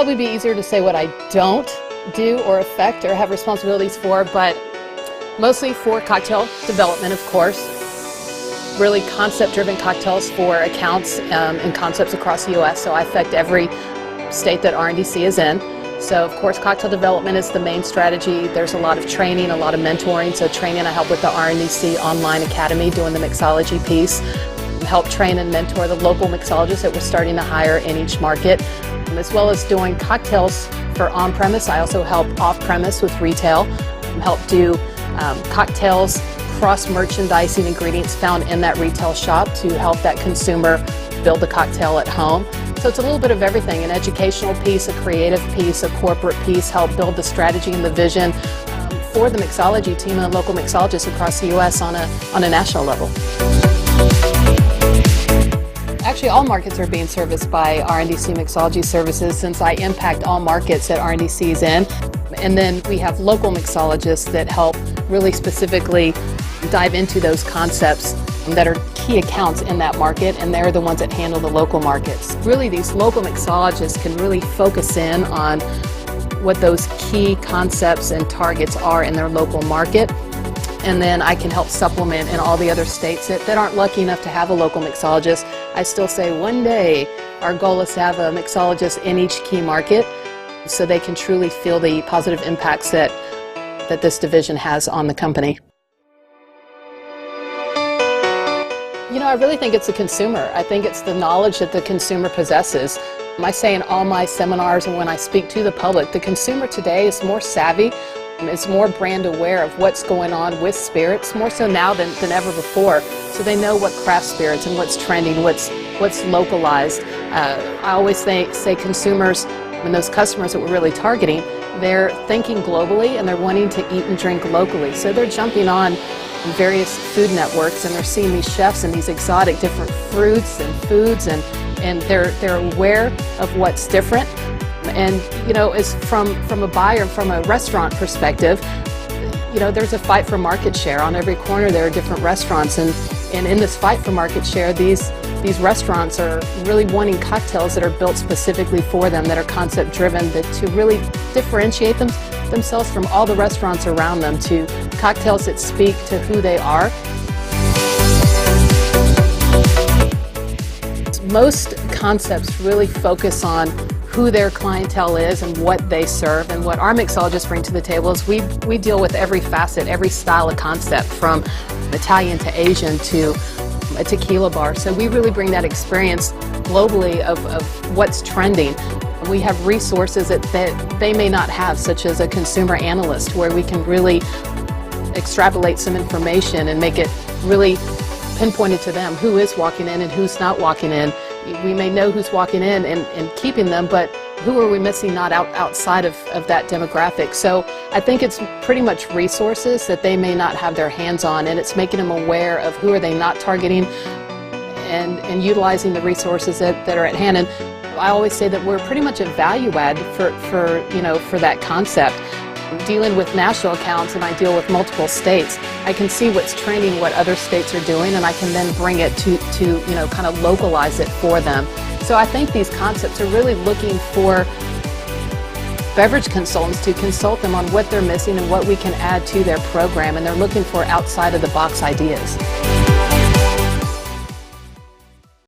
probably be easier to say what I don't do or affect or have responsibilities for, but mostly for cocktail development, of course. Really concept-driven cocktails for accounts and concepts across the U.S. So I affect every state that RNDC is in. So of course cocktail development is the main strategy. There's a lot of training, a lot of mentoring. So training, I help with the RNDC Online Academy doing the mixology piece. Help train and mentor the local mixologists that we're starting to hire in each market. As well as doing cocktails for on-premise, I also help off-premise with retail. Help do cocktails, cross-merchandising ingredients found in that retail shop to help that consumer build the cocktail at home. So it's a little bit of everything, an educational piece, a creative piece, a corporate piece, help build the strategy and the vision for the mixology team and local mixologists across the U.S. on a national level. Actually, all markets are being serviced by RNDC Mixology Services since I impact all markets that RNDC is in. And then we have local mixologists that help really specifically dive into those concepts that are key accounts in that market, and they're the ones that handle the local markets. Really, these local mixologists can really focus in on what those key concepts and targets are in their local market. And then I can help supplement in all the other states that aren't lucky enough to have a local mixologist. I still say one day our goal is to have a mixologist in each key market so they can truly feel the positive impacts that this division has on the company. You know, I really think it's the consumer. I think it's the knowledge that the consumer possesses. I say in all my seminars and when I speak to the public, the consumer today is more savvy, is more brand aware of what's going on with spirits, more so now than ever before. So they know what craft spirits and what's trending, what's localized. I always say consumers and those customers that we're really targeting, they're thinking globally and they're wanting to eat and drink locally. So they're jumping on various food networks and they're seeing these chefs and these exotic different fruits and foods, and they're aware of what's different. And you know, as from a buyer, from a restaurant perspective, you know, there's a fight for market share. On every corner there are different restaurants, and in this fight for market share, these restaurants are really wanting cocktails that are built specifically for them, that are concept driven, to really differentiate themselves from all the restaurants around them, to cocktails that speak to who they are. Most concepts really focus on who their clientele is and what they serve, and what our mixologists bring to the table is we deal with every facet, every style of concept, from Italian to Asian to a tequila bar. So we really bring that experience globally of what's trending. We have resources that they may not have, such as a consumer analyst, where we can really extrapolate some information and make it really pinpointed to them who is walking in and who's not walking in. We may know who's walking in and keeping them, but who are we missing not outside of that demographic? So I think it's pretty much resources that they may not have their hands on, and it's making them aware of who are they not targeting and utilizing the resources that are at hand. And I always say that we're pretty much a value add for that concept. Dealing with national accounts, and I deal with multiple states, I can see what's trending, what other states are doing, and I can then bring it to kind of localize it for them. So I think these concepts are really looking for beverage consultants to consult them on what they're missing and what we can add to their program, and they're looking for outside of the box ideas.